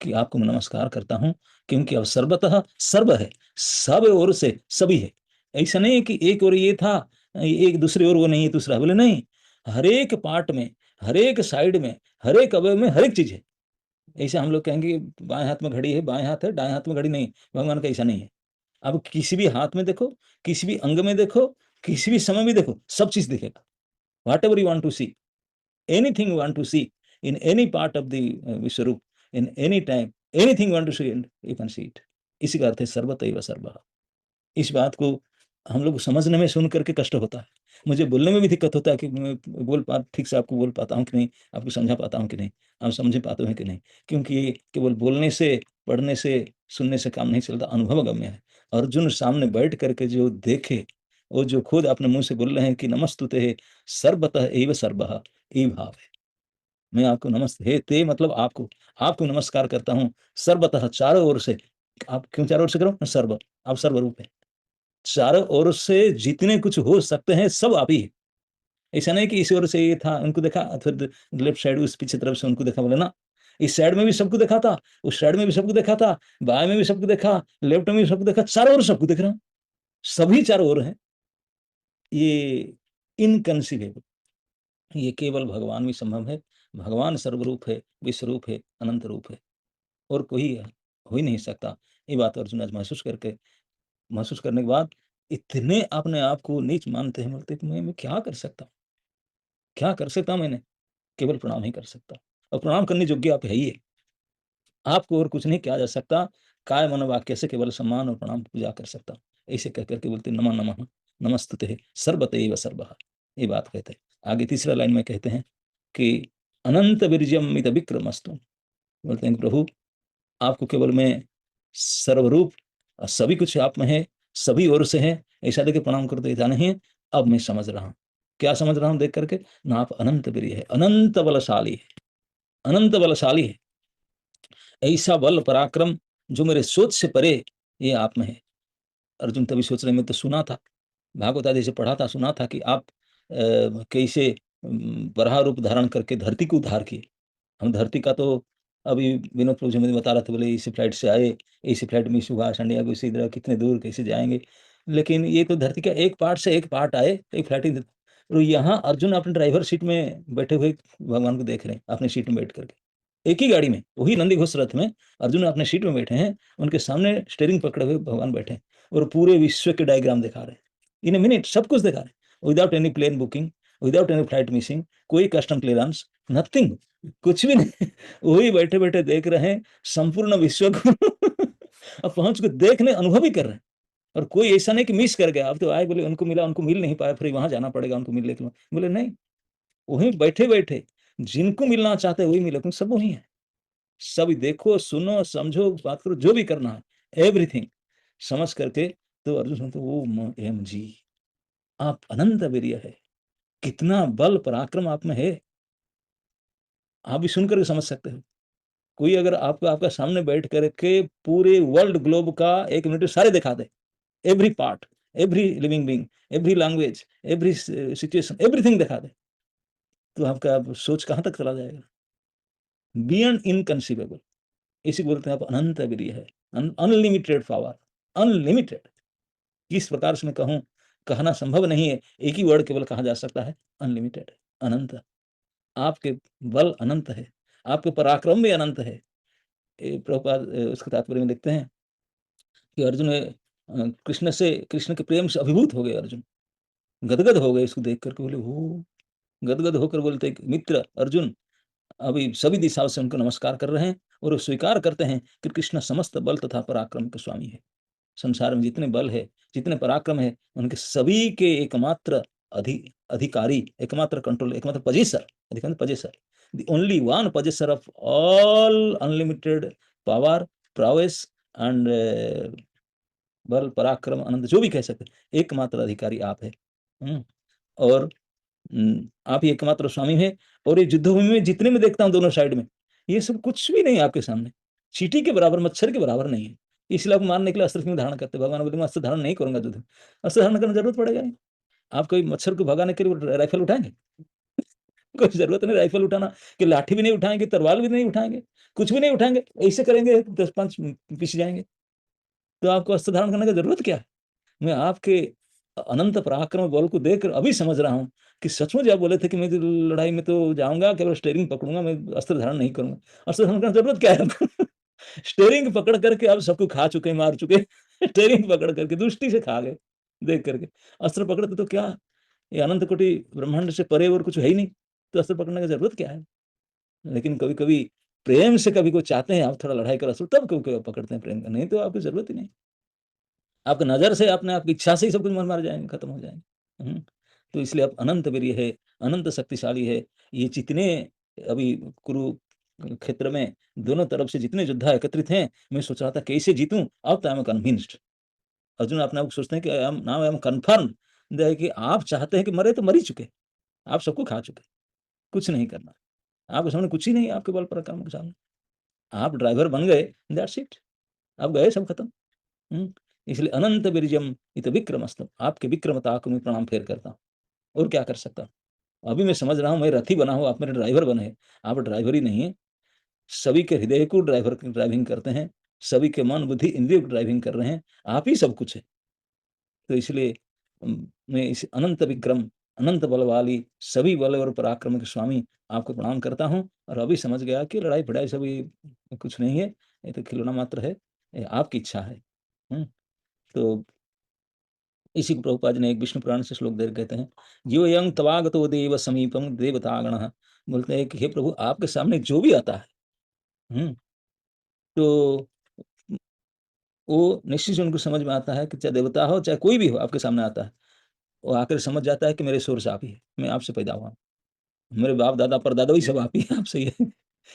कि आपको मैं नमस्कार करता हूं, क्योंकि अब सर्वतः सर्व है, सब ओर से सभी है। ऐसा नहीं है कि एक ओर ये था, एक दूसरी ओर वो नहीं है, दूसरा बोले नहीं, हर एक पार्ट में, हर एक साइड में, हर एक अवयव में हर एक चीज है। ऐसे हम लोग कहेंगे बाएं हाथ में घड़ी है, बाएं हाथ है, दाएं हाथ में घड़ी नहीं। भगवान का ऐसा नहीं है। अब किसी भी हाथ में देखो, किसी भी अंग में देखो, किसी भी समय में देखो, सब चीज दिखेगा। Whatever you want to see, anything you want to see in any part of the Vishwarup, in any time, anything you want to see, and you can see it. इसी का अर्थ है सर्वतैव सर्वः। इस बात को हम लोग समझने में, सुन करके कष्ट होता है। मुझे बोलने में भी दिक्कत होता है कि मैं ठीक से आपको बोल पाता हूँ कि नहीं, आपको समझा पाता हूँ कि नहीं, आप समझ पाते हैं कि नहीं। क्योंकि ये केवल बोलने से, पढ़ने से, सुनने से काम नहीं चलता, अनुभव गम्य है। अर्जुन सामने बैठ करके जो देखे, वो जो खुद अपने मुंह से बोल रहे हैं कि नमस्तुते सर्वतः एव सर्वः, ये भाव है। मैं आपको नमस्ते, हे ते मतलब आपको, आपको नमस्कार करता हूँ सर्वतः, चारों ओर से। आप क्यों चारों ओर से करो? सर्व, आप सर्वरूप है। चारों ओर से जितने कुछ हो सकते हैं सब आप ही है। ऐसा नहीं कि इस ओर से ये था, उनको देखा, फिर लेफ्ट साइड उस पीछे तरफ से उनको देखा, बोले ना, इस साइड में भी सबको देखा था, उस साइड में भी सबको देखा था, बाएं में भी सबको देखा, लेफ्ट में भी सबको देखा, चारों ओर सबको देख रहा हूं, सभी चारों ओर है। ये इनकंसीवेबल, ये केवल भगवान में संभव है। भगवान सर्वरूप है, विश्वरूप है, अनंत रूप है, और कोई हो ही नहीं सकता। ये बात अर्जुन आज महसूस करने के बाद इतने अपने आप को नीच मानते हैं, बोलते कि मैं क्या कर सकता हूँ, क्या कर सकता हूँ मैंने? केवल प्रणाम ही कर सकता हूँ, और प्रणाम करने योग्य आप है ही है। आपको और कुछ नहीं किया जा सकता। काय मनोवाक्य से केवल सम्मान और प्रणाम पूजा कर सकता हूँ। ऐसे कह करके बोलते नमः नमः नमस्तुते सर्वतैव सर्वः, ये बात कहते हैं। आगे तीसरा लाइन में कहते हैं कि अनंत वीर्यम मित विक्रमस्तु, बोलते हैं प्रभु, आपको केवल मैं सर्वरूप, सभी कुछ आप में है, सभी ओर से है, ऐसा देखे प्रणाम करते ऐसा नहीं है। अब मैं समझ रहा हूँ, क्या समझ रहा हूँ देख करके ना, आप अनंत वीर्य है, अनंत बलशाली है, अनंत बलशाली है। ऐसा बल पराक्रम जो मेरे सोच से परे, ये आप में है। अर्जुन तभी सोच रहे, मैं तो सुना था, भागवत आदि से पढ़ा था, सुना था कि आप कैसे वराह रूप धारण करके धरती को उद्धार किए। हम धरती का तो अभी विनोद प्रभु जी मुझे बता रहे थे, बोले इसी फ्लाइट से आए, इसी फ्लाइट में हुआ, संडिया को इसी तरह, कितने दूर कैसे जाएंगे। लेकिन ये तो धरती का एक पार्ट से एक पार्ट आए, एक फ्लाइट ही। और यहाँ अर्जुन अपने ड्राइवर सीट में बैठे हुए भगवान को देख रहे हैं, अपने सीट में बैठ करके, एक ही गाड़ी में, वही नंदी घोष रथ में अर्जुन अपने सीट में बैठे हैं, उनके सामने स्टेयरिंग पकड़े हुए भगवान बैठे हैं, और पूरे विश्व के डायग्राम दिखा रहे हैं, इन ए मिनट सब कुछ दिखा रहे हैं, without any plane booking, without any flight missing, कोई कस्टम क्लियरेंस, नथिंग, कुछ भी नहीं। वही बैठे बैठे देख रहे हैं संपूर्ण विश्व को। अब पहुंच के देखने, अनुभव ही कर रहे हैं। और कोई ऐसा नहीं कि मिस कर गया, अब तो आए, बोले उनको मिला, उनको मिल नहीं पाया, फिर वहां जाना पड़ेगा उनको मिलने के लिए। बोले नहीं, वहीं बैठे बैठे जिनको मिलना चाहते वही मिले, क्योंकि सब वही है। सब देखो, सुनो, समझो, बात करो, जो भी करना है, एवरीथिंग समझ करके। तो अर्जुन सुनते, ओ एम जी, आप अनंत वीर्य है, कितना बल पराक्रम आप में है। आप भी सुनकर के समझ सकते हो। कोई अगर आपको आपका सामने बैठ करके पूरे वर्ल्ड ग्लोब का एक मिनट में सारे दिखा दे, every part, every living being, every language, every situation, everything दिखा दे, तो आपका सोच कहां तक चला जाएगा? Beyond inconceivable. इसी को बोलते हैं आप अनंत वीर्य है, अनलिमिटेड पावर, अनलिमिटेड। किस प्रकार से मैं कहूं, कहना संभव नहीं है, एक ही वर्ड केवल कहा जा सकता है, अनलिमिटेड, अनंत। आपके बल अनंत है, आपके पराक्रम भी अनंत है। प्रभुपाद उसके तात्पर्य में लिखते हैं कि अर्जुन कृष्ण के प्रेम से अभिभूत हो गए, अर्जुन गदगद हो गए, इसको देख करके बोले हो, गदगद होकर बोलते कि मित्र अर्जुन, अभी सभी दिशाओं से उनको नमस्कार कर रहे हैं, और वो स्वीकार करते हैं कि कृष्ण समस्त बल तथा पराक्रम के स्वामी है। संसार में जितने बल है, जितने पराक्रम है, उनके सभी के एकमात्र अधिकारी, एकमात्र कंट्रोल, एकमात्र पजेसर, अधिकारी possessor, the only one possessor of all unlimited power, प्रावेस and बल, पराक्रम, अनंत, जो भी कह सकते, एकमात्र अधिकारी आप है। और आप ही एकमात्र स्वामी है। और ये युद्धभूमि में जितने में देखता हूँ दोनों साइड में, ये सब कुछ भी नहीं आपके सामने, चींटी के बराबर, मच्छर के बराबर नहीं है। इसलिए आप मारने के लिए अस्त्र क्यों धारण करते? भगवान बोले मैं अस्त्र धारण नहीं करूंगा युद्ध में। अस्त्र धारण करने की जरूरत पड़ेगा नहीं। आप कोई मच्छर को भगाने के लिए राइफल उठाएंगे? कोई जरूरत नहीं राइफल उठाना, कि लाठी भी नहीं उठाएंगे, तलवार भी नहीं उठाएंगे, कुछ भी नहीं उठाएंगे, ऐसे करेंगे 10 5 पीछे जाएंगे। तो आपको अस्त्र धारण करने की जरूरत क्या है? मैं आपके अनंत पराक्रम बल को देखकर अभी समझ रहा हूँ कि सचमुच आप बोले थे कि मैं तो लड़ाई में तो जाऊंगा, केवल स्टेयरिंग पकड़ूंगा, मैं अस्त्र धारण नहीं करूंगा। अस्त्र धारण करने की जरूरत क्या है आपको? स्टेयरिंग पकड़ करके आप सबको खा चुके, मार चुके। स्टेयरिंग पकड़ करके दृष्टि से खा गए, देख करके। अस्त्र पकड़ते तो क्या, ये अनंत कोटि ब्रह्मांड से परे और कुछ है ही नहीं, तो अस्त्र पकड़ने की जरूरत क्या है? लेकिन कभी कभी प्रेम से कभी कोई चाहते हैं आप थोड़ा लड़ाई कर अस्त्र, तब कभी पकड़ते हैं प्रेम का, नहीं तो आपकी जरूरत ही नहीं। आपकी नजर से, अपने आपकी इच्छा से ही सब कुछ मर मार जाएंगे, खत्म हो जाएंगे। तो इसलिए अब अनंत वीर्य है, अनंत शक्तिशाली है। ये जितने अभी कुरुक्षेत्र में दोनों तरफ से जितने योद्धा एकत्रित हैं, मैं सोच रहा था कैसे जीतूं। अब तो आई एम कन्विंस्ड। अर्जुन अपने आप को सोचते हैं कि आई एम कन्फर्म कि आप चाहते हैं कि मरे तो मर ही चुके, आप सबको खा चुके, कुछ नहीं करना। आपके सामने कुछ ही नहीं है, आपके बल पराक्रम के सामने। आप ड्राइवर बन गए, दैट्स इट, आप गए, सब खत्म। इसलिए अनंत वीर्यम इत विक्रमस्तम, आपके विक्रमता को मैं प्रणाम फेर करता हूँ। और क्या कर सकता हूँ? अभी मैं समझ रहा हूँ, मैं रथी बना हूँ, आप मेरे ड्राइवर बने। आप ड्राइवर ही नहीं है, सभी के हृदय को ड्राइविंग करते हैं, सभी के मन बुद्धि इंद्रियों को ड्राइविंग कर रहे हैं, आप ही सब कुछ है। तो इसलिए मैं इस अनंत विक्रम, अनंत बल वाली, सभी बल और पराक्रम के स्वामी आपको प्रणाम करता हूँ। और अभी समझ गया कि लड़ाई फड़ाई सब ये कुछ नहीं है, ये तो खिलौना मात्र है, ये आपकी इच्छा है। तो इसी को प्रभुपाद जी ने एक विष्णु पुराण से श्लोक दे कहते हैं, यो यंग तवागतो देव समीपम देवतागण, बोलते हैं कि हे प्रभु, आपके सामने जो भी आता है, तो वो निश्चित उनको समझ में आता है कि चाहे देवता हो चाहे कोई भी हो, आपके सामने आता है, वो आकर समझ जाता है कि मेरे सोर्स आप ही है, मैं आपसे पैदा हुआ, मेरे बाप दादा परदादा भी सब आप ही, आपसे ही है।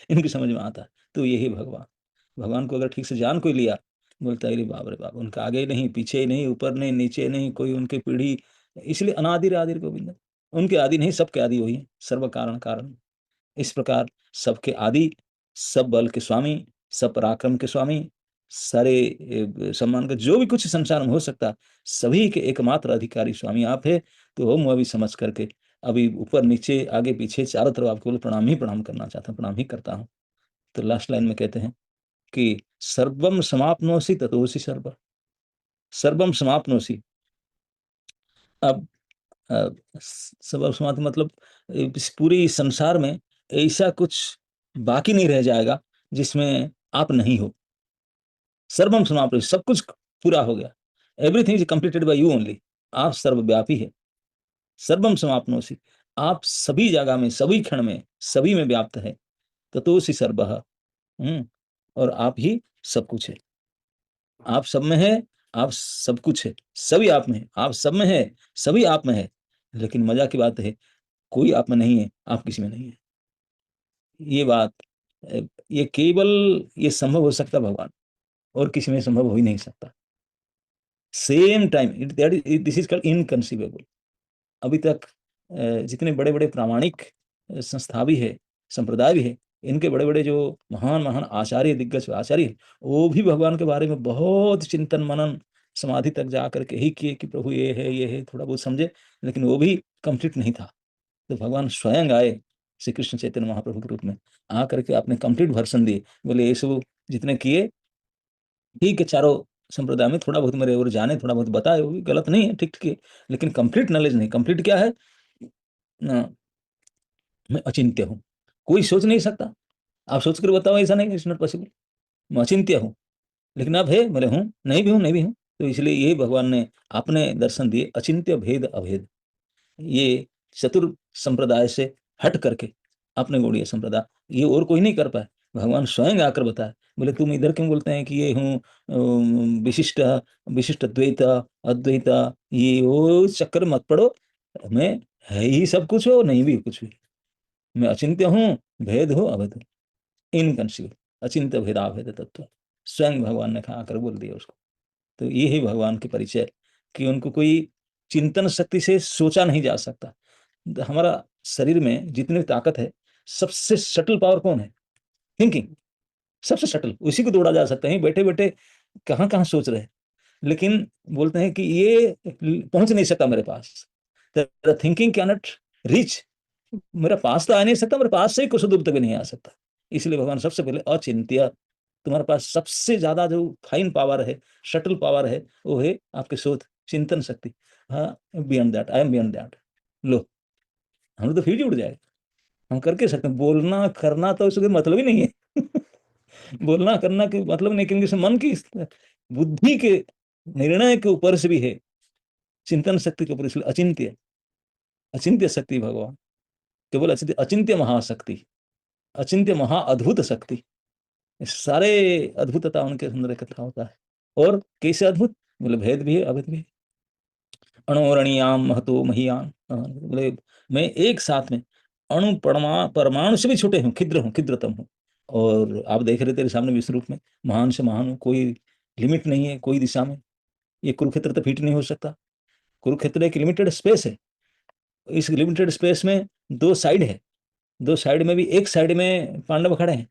इनकी समझ में आता है। तो यही भगवान, भगवान को अगर ठीक से जान कोई लिया, बोलता है अरे बाप रे बाप, उनका आगे नहीं, पीछे नहीं, ऊपर नहीं, नीचे नहीं, कोई उनकी पीढ़ी। इसलिए अनादिर आदिर गोविंद, उनके आदि नहीं, सबके आदि वही है, सर्व कारण कारण। इस प्रकार सबके आदि, सब बल के स्वामी, सब पराक्रम के स्वामी, सारे सम्मान का जो भी कुछ संसार में हो सकता, सभी के एकमात्र अधिकारी स्वामी आप है। तो हम अभी समझ करके अभी ऊपर नीचे आगे पीछे चारों तरफ आपको बोले प्रणाम ही प्रणाम करना चाहता हूँ, प्रणाम ही करता हूँ। तो लास्ट लाइन में कहते हैं कि सर्वम समाप्नोसी ततोसी सर्व, सर्वम समाप्नोसी। अब सर्वम समाप्त मतलब इस पूरी संसार में ऐसा कुछ बाकी नहीं रह जाएगा जिसमें आप नहीं हो। सर्वम समाप्त, सब कुछ पूरा हो गया, everything is completed by you only. आप सर्वव्यापी है, सर्वम समाप्नोसी, आप सभी जगह में, सभी क्षण में, सभी में व्याप्त है। ततोसी सर्वः, और आप ही सब कुछ है, आप सब में है, आप सब कुछ है, सभी आप में है, आप सब में है, सभी आप में है। लेकिन मजा की बात है, कोई आप में नहीं है, आप किसी में नहीं है। ये बात, ये केवल ये संभव हो सकता भगवान, और किसी में संभव हो ही नहीं सकता। Same time this is called inconceivable. अभी तक जितने बड़े बड़े प्रामाणिक संस्था भी है, संप्रदाय भी है, इनके बड़े बड़े जो महान महान आचार्य, दिग्गज आचार्य, वो भी भगवान के बारे में बहुत चिंतन मनन समाधि तक जा करके ही किए कि प्रभु ये है, ये है, थोड़ा बहुत समझे, लेकिन वो भी कंप्लीट नहीं था। तो भगवान स्वयं आए श्री कृष्ण चैतन्य महाप्रभु के रूप में, आ करके आपने कंप्लीट वर्षन दिए, बोले ये सब जितने किए ठीक है, चारों संप्रदाय में थोड़ा बहुत मेरे और जाने, थोड़ा बहुत बताए, वो भी गलत नहीं है, ठीक ठीक है, लेकिन कंप्लीट नॉलेज नहीं। कंप्लीट क्या है? मैं अचिंत्य हूँ, कोई सोच नहीं सकता। आप सोच कर बताओ, ऐसा नहीं, इट्स नॉट पॉसिबल। मैं अचिंत्य हूँ, लेकिन अब है, मेरे हूँ, नहीं भी हूँ, नहीं भी हूँ। तो इसलिए यही भगवान ने अपने दर्शन दिए, अचिंत्य भेद अभेद। ये चतुर संप्रदाय से हट करके अपने गौड़ीय संप्रदाय, ये और कोई नहीं कर पाए। भगवान स्वयं आकर बताए, बोले तुम इधर क्यों बोलते हैं कि ये हूँ विशिष्ट, विशिष्ट द्वैत, अद्वैत, ये वो चक्कर मत पड़ो। मैं है ही सब कुछ हो, नहीं भी कुछ भी। मैं अचिंत्य हूँ, भेद हो अभेद हो, इनकंसीबल, अचिंत्य भेदाभेद तत्व। स्वयं भगवान ने कहा आकर बोल दिया उसको। तो ये ही भगवान के परिचय, कि उनको कोई चिंतन शक्ति से सोचा नहीं जा सकता। हमारा शरीर में जितनी ताकत है, सबसे शटल पावर कौन है? थिंकिंग। सबसे शटल उसी को दौड़ा जा सकता है। बैठे बैठे कहाँ कहाँ सोच रहे हैं, लेकिन बोलते हैं कि ये पहुंच नहीं सकता मेरे पास। थिंकिंग कैन नॉट रीच, मेरा पास तो आ नहीं सकता, मेरे पास से ही कुछ दूर तक भी नहीं आ सकता। इसलिए भगवान सबसे पहले अचिंत्य, तुम्हारे पास सबसे ज्यादा जो फाइन पावर है, शटल पावर है, वो है आपके सोच, चिंतन शक्ति। हाँ, beyond that, I am beyond that. लो, हम तो फिर भी उड़ जाए, हम करके सकते हैं। बोलना करना तो उसके मतलब ही नहीं है। बोलना करना के मतलब नहीं, क्योंकि मन की बुद्धि के निर्णय के ऊपर से भी है, चिंतन शक्ति के ऊपर। इसलिए अचिंत्य, अचिंत्य शक्ति भगवान, केवल अचिंत्य, अचिंत्य महाशक्ति, अचिंत्य महा अद्भुत शक्ति। सारे अद्भुतता उनके अंदर इकट्ठा होता है। और कैसे अद्भुत? बोले भेद भी है, अभेद भी है। अणोरणीयाम महतो महियान, बोले मैं एक साथ में अणु परमाणु से भी छोटे हूँ, क्षुद्र हूँ, क्षुद्रतम हूँ। और आप देख रहे तेरे सामने विश्व रूप में महान से महान हूँ, कोई लिमिट नहीं है कोई दिशा में। ये कुरुक्षेत्र तो फिट नहीं हो सकता। कुरुक्षेत्र एक लिमिटेड स्पेस है। इस लिमिटेड स्पेस में दो साइड है, दो साइड में भी, एक साइड में पांडव खड़े हैं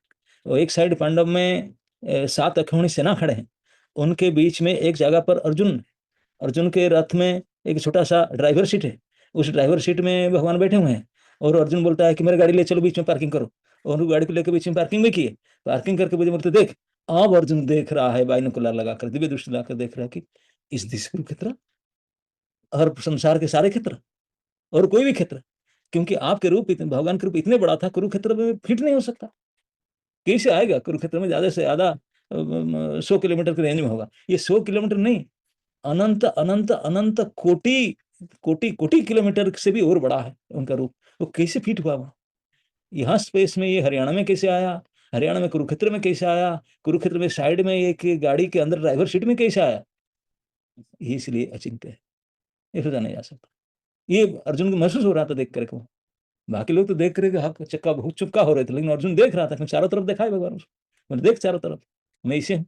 और एक साइड पांडव में 7 अक्षौहिणी सेना खड़े हैं। उनके बीच में एक जगह पर अर्जुन, अर्जुन के रथ में एक छोटा सा ड्राइवर सीट है, उस ड्राइवर सीट में भगवान बैठे हुए हैं। और अर्जुन बोलता है कि मेरी गाड़ी ले चलो, बीच में पार्किंग करो। और वो गाड़ी को लेकर बीच में पार्किंग भी किए। पार्किंग करके मुझे बोलते देख, अब अर्जुन देख रहा है, बाइनोकुलर लगाकर, दिव्य दृष्टि लगाकर देख रहा है कि इस दिश कुरुक्षेत्र और संसार के सारे क्षेत्र और कोई भी क्षेत्र, क्योंकि आपके रूप इतने, भगवान के रूप इतने बड़ा था, कुरुक्षेत्र में फिट नहीं हो सकता। कैसे आएगा? कुरुक्षेत्र में ज्यादा से ज्यादा 100 किलोमीटर की रेंज में होगा। ये 100 किलोमीटर नहीं, अनंत अनंत अनंत कोटि कोटि कोटि किलोमीटर से भी और बड़ा है उनका रूप। वो कैसे फिट हुआ वहां? यहाँ स्पेस में ये हरियाणा में कैसे आया? हरियाणा में कुरुक्षेत्र में कैसे आया? कुरुक्षेत्र में साइड में एक गाड़ी के अंदर ड्राइवर सीट में कैसे आया? ये इसलिए अचिंत्य है, ये सोचा नहीं जा सकता। ये अर्जुन को महसूस हो रहा था देख करके। बाकी लोग तो देख रहे थे, हक चक्का बहुत चुपका हो रहे थे, लेकिन अर्जुन देख रहा था। मैं चारों तरफ देखा है भगवान उसको, मैंने देख चारों तरफ, मैं इसे हूँ,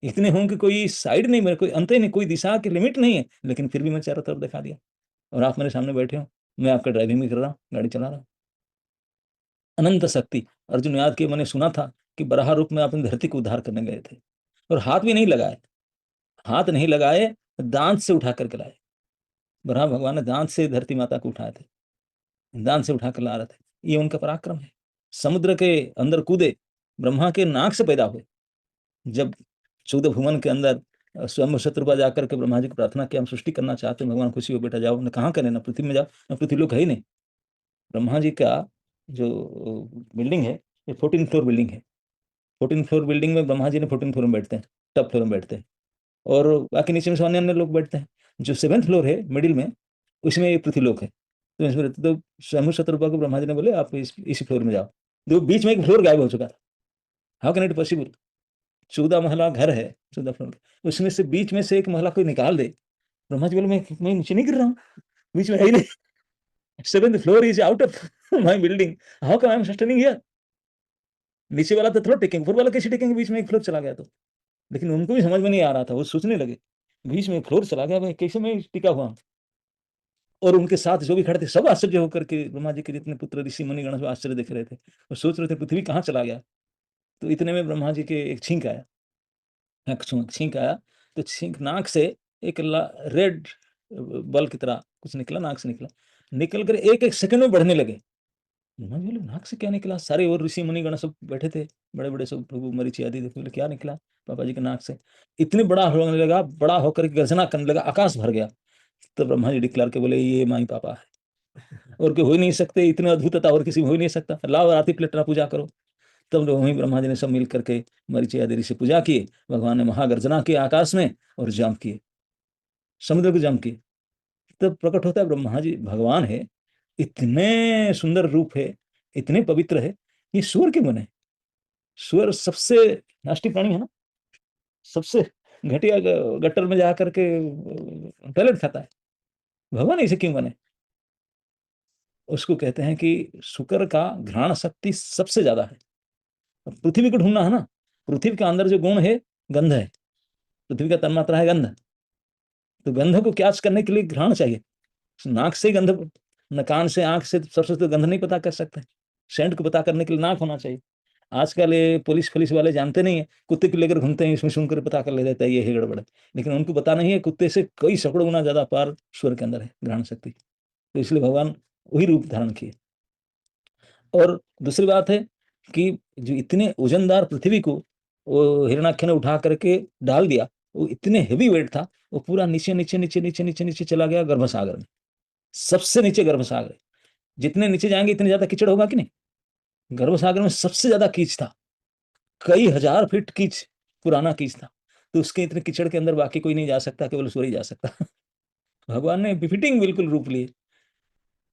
इतने हूं कि कोई साइड नहीं, मेरे कोई अंत ही नहीं, कोई दिशा की लिमिट नहीं है, लेकिन फिर भी मैं चारों तरफ दिखा दिया। और आप मेरे सामने बैठे हो, मैं आपका ड्राइविंग भी कर रहा हूँ, गाड़ी चला रहा हूँ। अनंत शक्ति। अर्जुन याद किए, मैंने सुना था कि बराह रूप में आपने धरती को उद्धार करने गए थे, और हाथ भी नहीं लगाए, हाथ नहीं लगाए, दांत से उठा करके लाए। बराह भगवान ने दांत से धरती माता को उठाए थे, दांत से उठा कर ला रहे थे। ये उनका पराक्रम है। समुद्र के अंदर कूदे, ब्रह्मा के नाक से पैदा हुए। जब 14 भुवन के अंदर स्वयं शत्रुपा जाकर के ब्रह्मा जी को प्रार्थना किया, हम सृष्टि करना चाहते हैं, भगवान खुशी हो, बेटा जाओ। ने कहाँ करें, ना पृथ्वी में जाओ, ना पृथ्वी लोग है ही नहीं। ब्रह्मा जी का जो बिल्डिंग है, ये 14 फ्लोर बिल्डिंग है। 14 फ्लोर बिल्डिंग में ब्रह्मा जी ने 14 फ्लोर में बैठते हैं, टॉप फ्लोर में बैठते हैं, और बाकी नीचे में अन्य अन्य लोग बैठते हैं। जो 7th फ्लोर है मिडिल में, उसमें ये पृथ्वी लोक है। तो इसमें रहते, तो स्वयं शत्रुपा को ब्रह्मा जी ने बोले आप इसी फ्लोर में जाओ। तो बीच में एक फ्लोर गायब हो चुका था। How can it possible? 14 महला घर है, 14 फ्लोर, उसमें से बीच में से एक महला कोई निकाल दे। ब्रह्मा जी बोले मैं नीचे नहीं गिर रहा हूँ, बीच में है ही नहीं। 7th floor is out of my building, how come I am sustaining here? नीचे वाला तो थोड़ा टेकेंगे, ऊपर वाला कैसे टेकेंगे? बीच में एक फ्लोर चला गया तो। लेकिन उनको भी समझ में नहीं आ रहा था, वो सोचने लगे बीच में एक फ्लोर चला गया, भाई कैसे मैं टिका हुआ हूं? और उनके साथ जो भी खड़े थे सब आश्चर्य होकर के, ब्रह्मा जी के जितने पुत्र ऋषि मुनि गण सब आश्चर्य देख रहे थे, और सोच रहे थे पृथ्वी कहाँ चला गया। तो इतने में ब्रह्मा जी के एक छींक आया, छींक आया। तो छींक नाक से एक रेड बल की तरह कुछ निकला, नाक से निकला, निकल कर एक एक सेकंड में बढ़ने लगे। ब्रह्मा जी बोले नाक से क्या निकला? सारे और ऋषि मुनि गण सब बैठे थे, बड़े बड़े सब, प्रभु मरीचि आदि देखे, बोले क्या निकला पापा जी के नाक से? इतने बड़ा होने लगा, बड़ा होकर के गर्जना करने लगा, आकाश भर गया। तो ब्रह्मा जी डिक्लेयर के बोले ये माई पापा है, और कोई हो ही नहीं सकते, इतने अद्भुतता और किसी में हो ही नहीं सकता, लाओ आरती प्लेटना पूजा करो। तब लोग वहीं ब्रह्मा जी ने सब मिल करके मरीचि आदि ऋषि पूजा किए, भगवान ने महागर्जना किए आकाश में, और जंप किए, समुद्र को जंप किए। तब प्रकट होता है ब्रह्मा जी भगवान है, इतने सुंदर रूप है, इतने पवित्र है, ये सूर क्यों बने? सुअर सबसे नास्टी प्राणी है ना, सबसे घटिया गट्टर में जा करके टॉयलेट खाता है। भगवान ऐसे क्यों बने? उसको कहते हैं कि शुक्र का घ्राण शक्ति सबसे ज्यादा है। अब पृथ्वी को ढूंढना है ना, पृथ्वी के अंदर जो गुण है, गंध है। पृथ्वी का तन्मात्रा है गंध। तो गंध को कैच करने के लिए घ्राण चाहिए। नाक से गंध, न कान से, आंख से सबसे तो गंध नहीं पता कर सकते। सेंट को पता करने के लिए नाक होना चाहिए। आजकल ये पुलिस पुलिस वाले जानते नहीं है, कुत्ते को लेकर घूमते हैं, इसमें सुनकर पता कर ले जाता है ये है गड़बड़ है। लेकिन उनको पता नहीं है कुत्ते से कई सैकड़ों गुना ज्यादा पार स्वर के अंदर है घ्राण शक्ति। तो इसलिए भगवान वही रूप धारण किए। और दूसरी बात है कि जो इतने वजनदार पृथ्वी को वो हिरणाक्ष ने उठा करके डाल दिया, वो इतने हेवी वेट था, वो पूरा नीचे नीचे नीचे नीचे नीचे नीचे चला गया गर्भसागर में। सबसे नीचे गर्भसागर। जितने नीचे जाएंगे इतने ज्यादा कीचड़ होगा कि नहीं। गर्भसागर में सबसे ज्यादा कीच था, कई हजार फीट कीच, पुराना कीच था। तो उसके इतने कीचड़ के अंदर बाकी कोई नहीं जा सकता, केवल सूर्य ही जा सकता। भगवान ने बिफिटिंग बिल्कुल रूप लिए।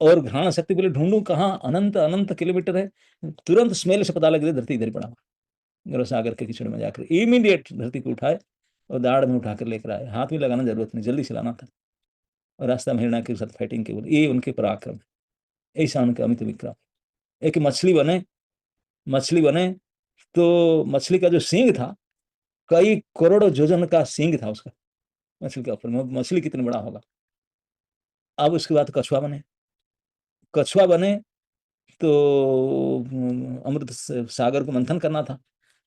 और घ्राण शक्ति बोले ढूंढू कहाँ, अनंत अनंत किलोमीटर है। तुरंत स्मेल से पता लग गया धरती इधर पड़ा हुआ। गर्भसागर के कीचड़ में जाकर इमीडिएट धरती को उठाए और दाढ़ में उठाकर लेकर आए। हाथ में लगाना जरूरत नहीं, जल्दी चलाना था। और रास्ता में हिरणा के साथ फाइटिंग के बोले, ये उनके पराक्रम है। ऐसा उनका अमित विक्रम। एक मछली बने, मछली बने तो मछली का जो सींग था, कई करोड़ों योजन का सींग था उसका, मछली के ऊपर। मछली कितनी बड़ा होगा। अब उसके बाद कछुआ बने। कछुआ बने तो अमृत सागर को मंथन करना था।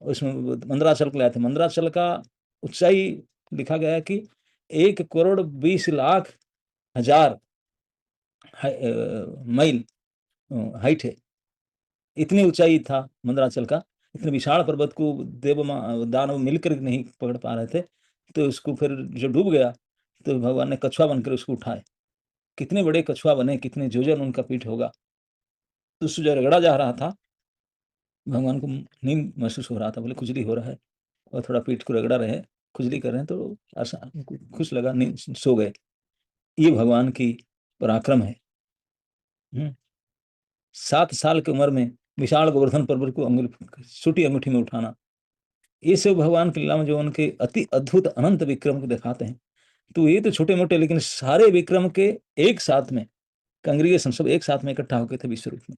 उसमें मंदराचल को लाए थे। मंदराचल का ऊंचाई लिखा गया है कि 1,20,00,000 मील हाइट है। इतनी ऊंचाई था मंदराचल का। इतने विशाल पर्वत को देव दानव मिलकर नहीं पकड़ पा रहे थे। तो उसको फिर जो डूब गया, तो भगवान ने कछुआ बनकर उसको उठाए। कितने बड़े कछुआ बने, कितने जोजन उनका पीठ होगा। तो उससे जो रगड़ा जा रहा था, भगवान को नींद महसूस हो रहा था, बोले खुजली हो रहा है, और थोड़ा पीठ को रगड़ा रहे, खुजली कर रहे हैं, तो आसान खुश लगा, नींद सो गए। ये भगवान की पराक्रम है। 7 साल की उम्र में विशाल गोवर्धन पर्वत को अंगुली, छोटी अंगूठी में उठाना, ये सब भगवान के लीला में जो उनके अति अद्भुत अनंत विक्रम को दिखाते हैं। तो ये तो छोटे मोटे, लेकिन सारे विक्रम के एक साथ में कंग्रीगेशन सब एक साथ में इकट्ठा होकर थे विश्व रूप में।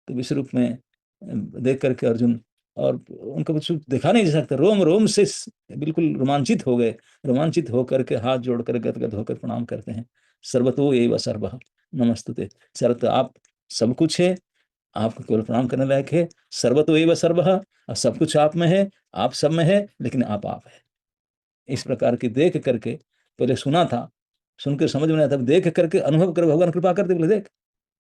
तो विश्व रूप में देख करके अर्जुन, और उनको कुछ दिखा नहीं जा सकता, रोम रोम से बिल्कुल रोमांचित हो गए। रोमांचित होकर के हाथ जोड़कर गदगद होकर प्रणाम करते हैं। सर्वतो एव सर्वः नमस्तुते। सर्वत आप सब कुछ है, आपको केवल प्रणाम करने लायक है। सर्वतो एव सर्वः, और सब कुछ आप में है, आप सब में है, लेकिन आप है। इस प्रकार की देख करके, पहले सुना था, सुनकर समझ में नहीं आता, देख करके अनुभव कर, भगवान कृपा करते बोले देख,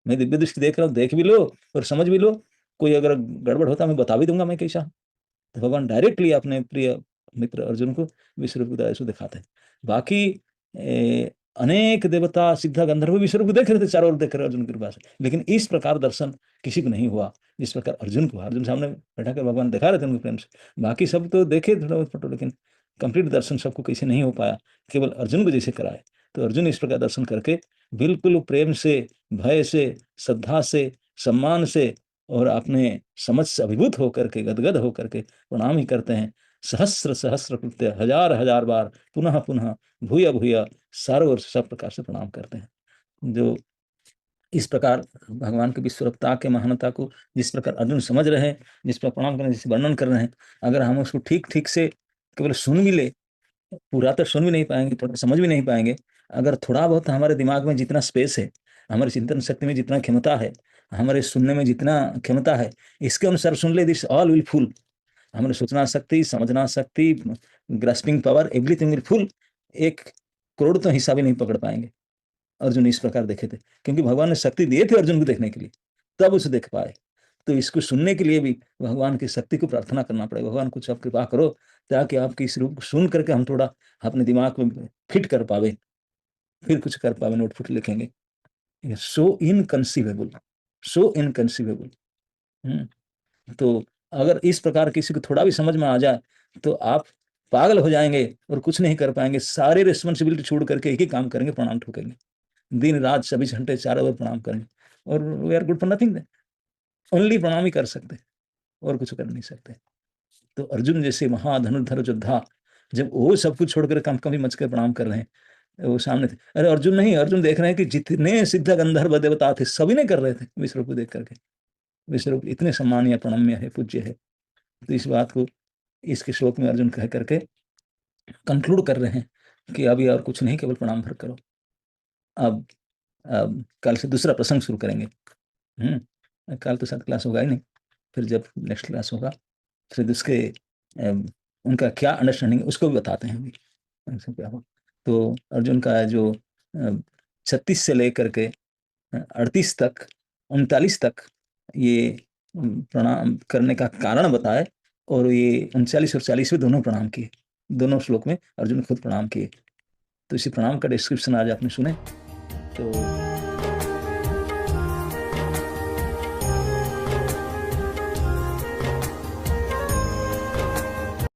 मैं दिव्य दृष्टि देख रहा हूँ, देख भी लो और समझ भी लो। कोई अगर गड़बड़ होता मैं बता भी दूंगा मैं कैसा। तो भगवान डायरेक्टली अपने प्रिय मित्र अर्जुन को विश्व रूप से दिखाते हैं। बाकी अनेक देवता सिद्ध गंधर्व विश्व रूप देख रहे थे, चारों ओर देख रहे अर्जुन की कृपा से, लेकिन इस प्रकार दर्शन किसी को नहीं हुआ जिस प्रकार अर्जुन को। अर्जुन सामने बैठा कर भगवान दिखा रहे थे उनके प्रेम से। बाकी सब तो देखे थोड़ा बहुत फोटो, लेकिन कंप्लीट दर्शन सबको कैसे नहीं हो पाया, केवल अर्जुन को जैसे कराए। तो अर्जुन इस प्रकार दर्शन करके बिल्कुल प्रेम से, भय से, श्रद्धा से, सम्मान से और अपने समझ से अभिभूत होकर के, गदगद होकर के प्रणाम ही करते हैं। सहस्र सहस्र कृत्य, हजार हजार बार, पुनः पुनः, भूय भूय, सारों ओर से सब प्रकार से प्रणाम करते हैं। जो इस प्रकार भगवान की विश्वरूपता के महानता को जिस प्रकार अर्जुन समझ रहे हैं, जिस पर प्रणाम कर रहे हैं, जिस वर्णन कर रहे हैं, अगर हम उसको ठीक ठीक से केवल सुन भी ले, पूरा तो सुन भी नहीं पाएंगे, थोड़ा समझ भी नहीं पाएंगे। अगर थोड़ा बहुत हमारे दिमाग में जितना स्पेस है, हमारी चिंतन शक्ति में जितना क्षमता है, हमारे सुनने में जितना क्षमता है, इसके अनुसार सुन ले, दिस ऑल विल फुल। हमारी सोचना शक्ति, समझना शक्ति, grasping power, everything will full. 1 crore तो हिस्सा भी नहीं पकड़ पाएंगे। अर्जुन इस प्रकार देखे थे, क्योंकि भगवान ने शक्ति दिए थे अर्जुन को देखने के लिए, तब उसे देख पाए। तो इसको सुनने के लिए भी भगवान की शक्ति को प्रार्थना करना पड़ेगा। भगवान कुछ आप कृपा करो ताकि आपकी इस रूप को सुन करके हम थोड़ा अपने दिमाग में फिट कर पावे, फिर कुछ कर पावे, नोट फुट लिखेंगे। सो इनकंसीवेबल, सो इनकंसीवेबल। तो अगर इस प्रकार किसी को थोड़ा भी समझ में आ जाए, तो आप पागल हो जाएंगे और कुछ नहीं कर पाएंगे। सारी रिस्पॉन्सिबिलिटी छोड़ करके एक ही काम करेंगे, प्रणाम ठोकेंगे। दिन रात 24 घंटे चारों ओर प्रणाम करेंगे, और we are good for nothing. Only प्रणाम ही कर सकते, और कुछ कर नहीं सकते। तो अर्जुन जैसे महाधनुर्धर योद्धा, जब वो सब कुछ छोड़कर कंपकंपी मच कर प्रणाम कर रहे हैं, वो सामने थे। अरे अर्जुन नहीं, अर्जुन देख रहे हैं कि जितने सिद्ध गंधर्व देवता थे सभी ने कर रहे थे विश्वरूप को देख करके। विश्वरूप इतने सम्मानीय, प्रणम्य है, पूज्य है। तो इस बात को इसके श्लोक में अर्जुन कह करके कंक्लूड कर रहे हैं कि अभी और कुछ नहीं, केवल प्रणाम भर करो। अब कल से दूसरा प्रसंग शुरू करेंगे। कल तो शायद क्लास होगा ही नहीं, फिर जब नेक्स्ट क्लास होगा फिर उसके उनका क्या अंडरस्टैंडिंग उसको भी बताते हैं अभी ऐसे क्या हो। तो अर्जुन का जो 36 से लेकर के 38 तक, 39 तक ये प्रणाम करने का कारण बताए, और ये 39 और 40 में दोनों प्रणाम किए, दोनों श्लोक में अर्जुन खुद प्रणाम किए। तो इसी प्रणाम का डिस्क्रिप्शन आज आपने सुने। तो